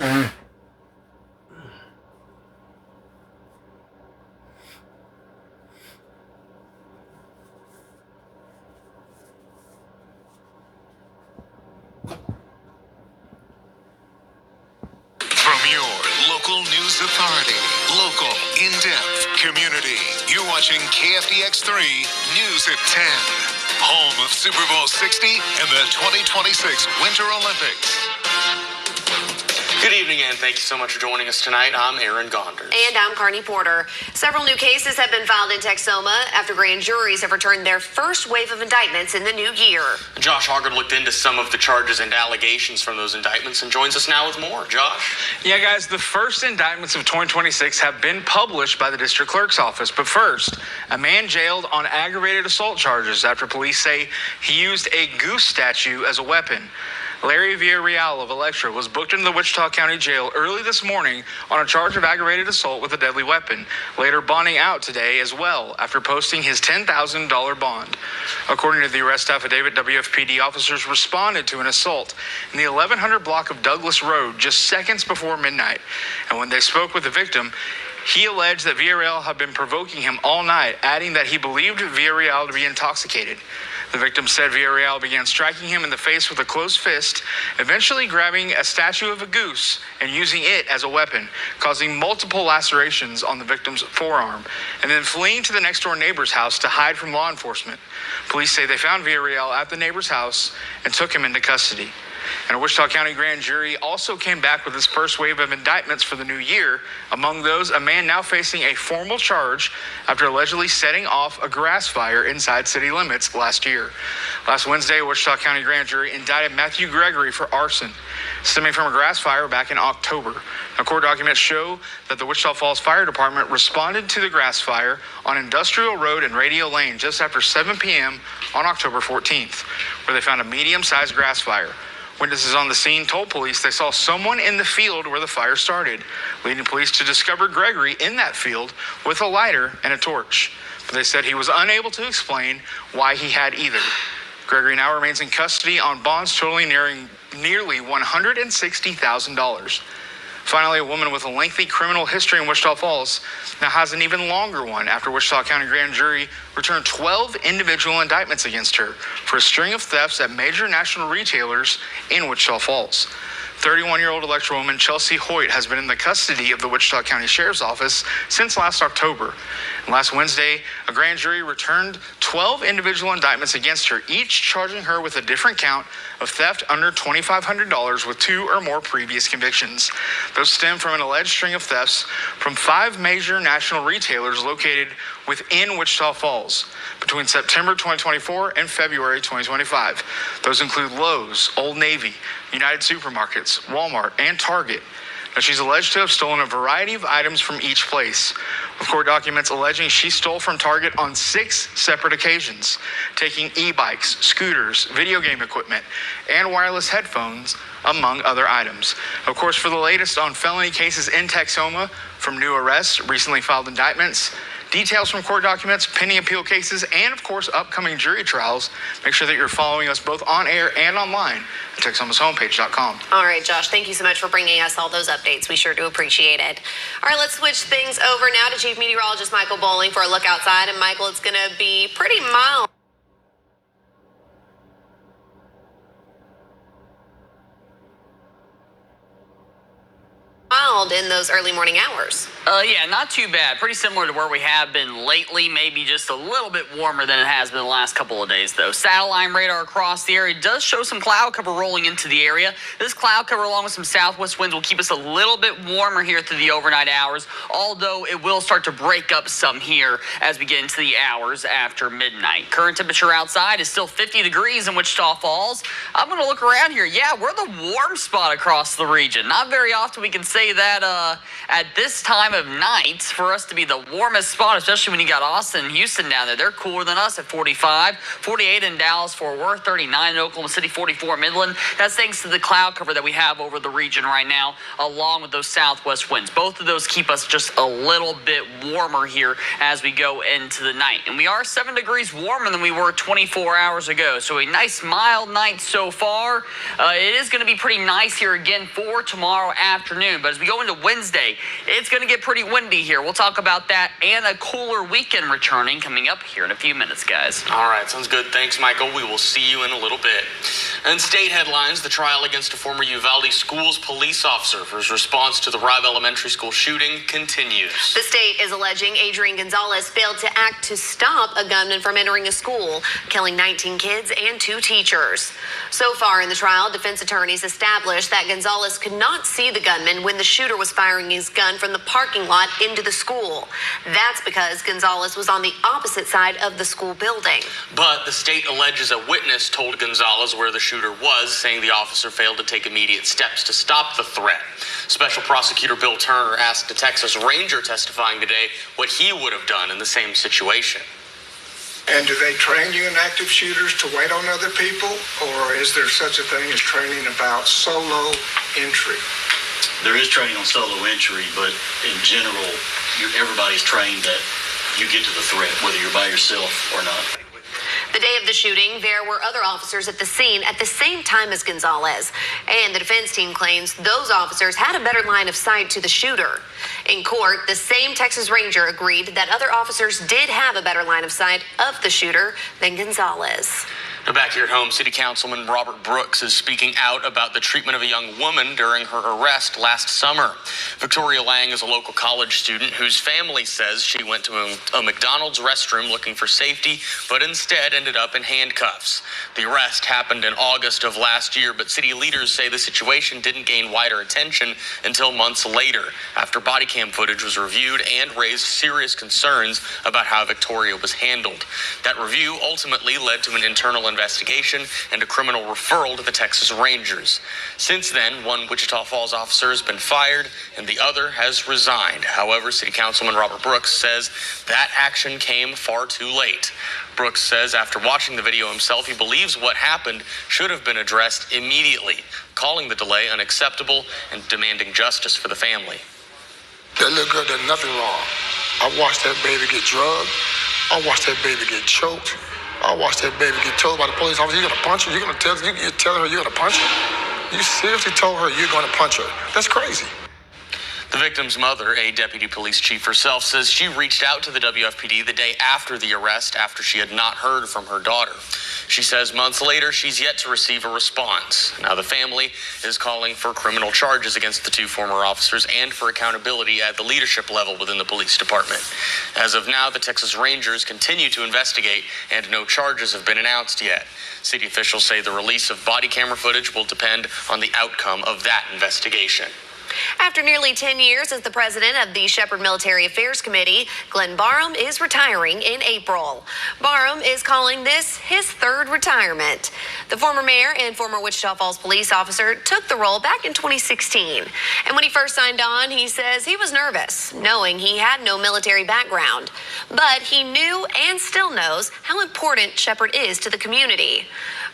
From your local news authority, local, in-depth, community, you're watching KFDX 3 News at 10, home of Super Bowl 60 and the 2026 Winter Olympics. Good evening, and thank you so much for joining us tonight. I'm Aaron Gonders. And I'm Carney Porter. Several new cases have been filed in Texoma after grand juries have returned their first wave of indictments in the new year. Josh Hoggard looked into some of the charges and allegations from those indictments and joins us now with more. Josh? Yeah, guys, the first indictments of 2026 have been published by the district clerk's office. But first, a man jailed on aggravated assault charges after police say he used a goose statue as a weapon. Larry Villarreal of Electra was booked into the Wichita County Jail early this morning on a charge of aggravated assault with a deadly weapon, later bonding out today as well after posting his $10,000 bond. According to the arrest affidavit, WFPD officers responded to an assault in the 1100 block of Douglas Road just seconds before midnight. And when they spoke with the victim, he alleged that Villarreal had been provoking him all night, adding that he believed Villarreal to be intoxicated. The victim said Villarreal began striking him in the face with a closed fist, eventually grabbing a statue of a goose and using it as a weapon, causing multiple lacerations on the victim's forearm, and then fleeing to the next-door neighbor's house to hide from law enforcement. Police say they found Villarreal at the neighbor's house and took him into custody. And a Wichita County grand jury also came back with its first wave of indictments for the new year. Among those, a man now facing a formal charge after allegedly setting off a grass fire inside city limits last year. Last Wednesday, a Wichita County grand jury indicted Matthew Gregory for arson, stemming from a grass fire back in October. Now, court documents show that the Wichita Falls Fire Department responded to the grass fire on Industrial Road and Radio Lane just after 7 p.m. on October 14th, where they found a medium-sized grass fire. Witnesses on the scene told police they saw someone in the field where the fire started, leading police to discover Gregory in that field with a lighter and a torch. But they said he was unable to explain why he had either. Gregory now remains in custody on bonds totaling nearly $160,000. Finally, a woman with a lengthy criminal history in Wichita Falls now has an even longer one after Wichita County grand jury returned 12 individual indictments against her for a string of thefts at major national retailers in Wichita Falls. 31-year-old Electra woman Chelsea Hoyt has been in the custody of the Wichita County Sheriff's Office since last October. And last Wednesday, a grand jury returned 12 individual indictments against her, each charging her with a different count of theft under $2,500 with 2 or more previous convictions. Those stem from an alleged string of thefts from 5 major national retailers located within Wichita Falls between September 2024 and February 2025. Those include Lowe's, Old Navy, United Supermarkets, Walmart, and Target. Now, she's alleged to have stolen a variety of items from each place, with court documents alleging she stole from Target on 6 separate occasions, taking e-bikes, scooters, video game equipment, and wireless headphones, among other items. Of course, for the latest on felony cases in Texoma, from new arrests, recently filed indictments, details from court documents, pending appeal cases, and of course, upcoming jury trials, make sure that you're following us both on air and online at TexomasHomepage.com. All right, Josh, thank you so much for bringing us all those updates. We sure do appreciate it. All right, let's switch things over now to Chief Meteorologist Michael Bowling for a look outside. And Michael, it's going to be pretty mild in those early morning hours. Yeah, not too bad. Pretty similar to where we have been lately, maybe just a little bit warmer than it has been the last couple of days, though. Satellite radar across the area does show some cloud cover rolling into the area. This cloud cover, along with some southwest winds, will keep us a little bit warmer here through the overnight hours, although it will start to break up some here as we get into the hours after midnight. Current temperature outside is still 50 degrees in Wichita Falls. I'm going to look around here. Yeah, we're the warm spot across the region. Not very often we can say that that at this time of night for us to be the warmest spot, especially when you got Austin and Houston down there. They're cooler than us at 45, 48 in Dallas, Fort Worth, 39 in Oklahoma City, 44 in Midland. That's thanks to the cloud cover that we have over the region right now, along with those southwest winds. Both of those keep us just a little bit warmer here as we go into the night. And we are 7 degrees warmer than we were 24 hours ago. So a nice mild night so far. It is going to be pretty nice here again for tomorrow afternoon. But as we go into Wednesday, it's going to get pretty windy here. We'll talk about that and a cooler weekend returning coming up here in a few minutes, guys. All right, sounds good. Thanks, Michael. We will see you in a little bit. And state headlines, the trial against a former Uvalde Schools police officer for his response to the Rive Elementary School shooting continues. The state is alleging Adrian Gonzalez failed to act to stop a gunman from entering a school, killing 19 kids and 2 teachers. So far in the trial, defense attorneys established that Gonzalez could not see the gunman when the shooter was firing his gun from the parking lot into the school. That's because Gonzalez was on the opposite side of the school building. But the state alleges a witness told Gonzalez where the shooter was, saying the officer failed to take immediate steps to stop the threat. Special Prosecutor Bill Turner asked a Texas Ranger testifying today what he would have done in the same situation. And do they train you in active shooters to wait on other people, or is there such a thing as training about solo entry? There is training on solo entry, but in general, everybody's trained that you get to the threat, whether you're by yourself or not. The day of the shooting, there were other officers at the scene at the same time as Gonzalez, and the defense team claims those officers had a better line of sight to the shooter. In court, the same Texas Ranger agreed that other officers did have a better line of sight of the shooter than Gonzalez. Now back here at home, City Councilman Robert Brooks is speaking out about the treatment of a young woman during her arrest last summer. Victoria Lang is a local college student whose family says she went to a McDonald's restroom looking for safety, but instead ended up in handcuffs. The arrest happened in August of last year, but city leaders say the situation didn't gain wider attention until months later, after body cam footage was reviewed and raised serious concerns about how Victoria was handled. That review ultimately led to an internal investigation and a criminal referral to the Texas Rangers. Since then, one Wichita Falls officer has been fired and the other has resigned. However, City Councilman Robert Brooks says that action came far too late. Brooks says after watching the video himself, he believes what happened should have been addressed immediately, calling the delay unacceptable and demanding justice for the family. That little girl done nothing wrong. I watched that baby get drugged. I watched that baby get choked. I watched that baby get told by the police officer, you're gonna punch her? You're telling her you're gonna punch her? You seriously told her you're gonna punch her? That's crazy. The victim's mother, a deputy police chief herself, says she reached out to the WFPD the day after the arrest after she had not heard from her daughter. She says months later, she's yet to receive a response. Now, the family is calling for criminal charges against the 2 former officers and for accountability at the leadership level within the police department. As of now, the Texas Rangers continue to investigate and no charges have been announced yet. City officials say the release of body camera footage will depend on the outcome of that investigation. After nearly 10 years as the president of the Shepherd Military Affairs Committee, Glenn Barham is retiring in April. Barham is calling this his 3rd retirement. The former mayor and former Wichita Falls police officer took the role back in 2016. And when he first signed on, he says he was nervous, knowing he had no military background. But he knew and still knows how important Shepherd is to the community.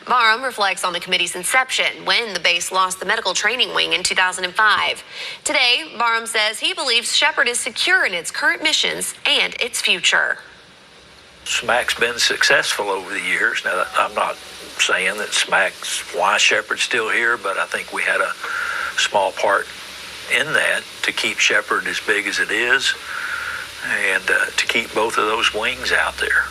Barham reflects on the committee's inception when the base lost the medical training wing in 2005. Today, Barham says he believes Shepherd is secure in its current missions and its future. SMAC's been successful over the years. Now, I'm not saying that SMAC's why Shepherd's still here, but I think we had a small part in that to keep Shepherd as big as it is and to keep both of those wings out there.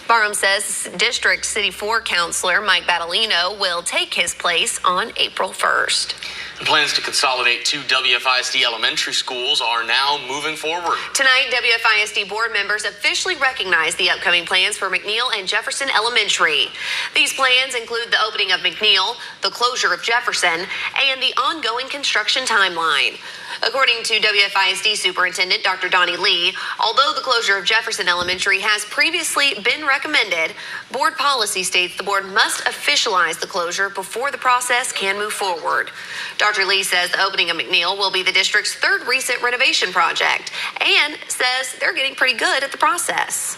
Barham says District City 4 Councilor Mike Battolino will take his place on April 1st. The plans to consolidate 2 WFISD elementary schools are now moving forward. Tonight, WFISD board members officially recognize the upcoming plans for McNeil and Jefferson Elementary. These plans include the opening of McNeil, the closure of Jefferson, and the ongoing construction timeline. According to WFISD Superintendent Dr. Donnie Lee, although the closure of Jefferson Elementary has previously been been recommended, board policy states the board must officialize the closure before the process can move forward. Dr. Lee says the opening of McNeil will be the district's third recent renovation project and says they're getting pretty good at the process.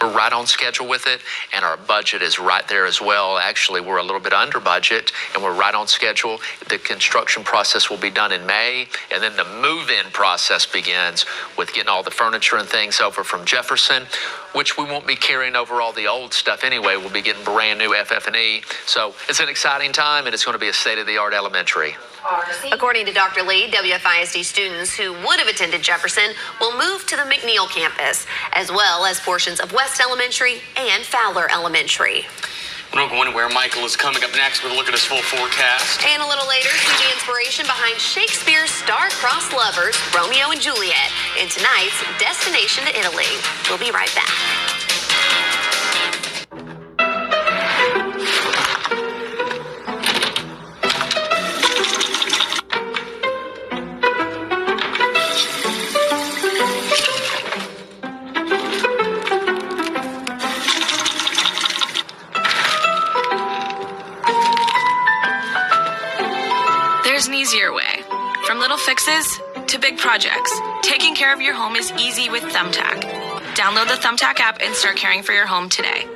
We're right on schedule with it, and our budget is right there as well. Actually, we're a little bit under budget, and we're right on schedule. The construction process will be done in May, and then the move-in process begins with getting all the furniture and things over from Jefferson, which we won't be carrying over all the old stuff anyway. We'll be getting brand new FF&E. So it's an exciting time, and it's going to be a state-of-the-art elementary. According to Dr. Lee, WFISD students who would have attended Jefferson will move to the McNeil campus, as well as portions of West Elementary and Fowler Elementary. We don't go anywhere. Michael is coming up next with a look at his full forecast. And a little later, see the inspiration behind Shakespeare's star-crossed lovers, Romeo and Juliet, in tonight's Destination to Italy. We'll be right back. There's an easier way. From little fixes to big projects, taking care of your home is easy with Thumbtack. Download the Thumbtack app and start caring for your home today.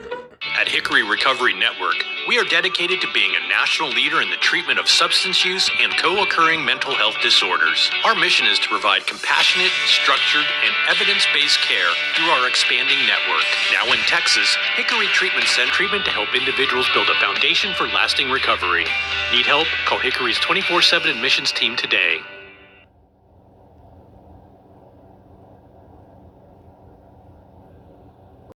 At Hickory Recovery Network, we are dedicated to being a national leader in the treatment of substance use and co-occurring mental health disorders. Our mission is to provide compassionate, structured, and evidence-based care through our expanding network. Now in Texas, Hickory Treatment Center treatment to help individuals build a foundation for lasting recovery. Need help? Call Hickory's 24/7 admissions team today.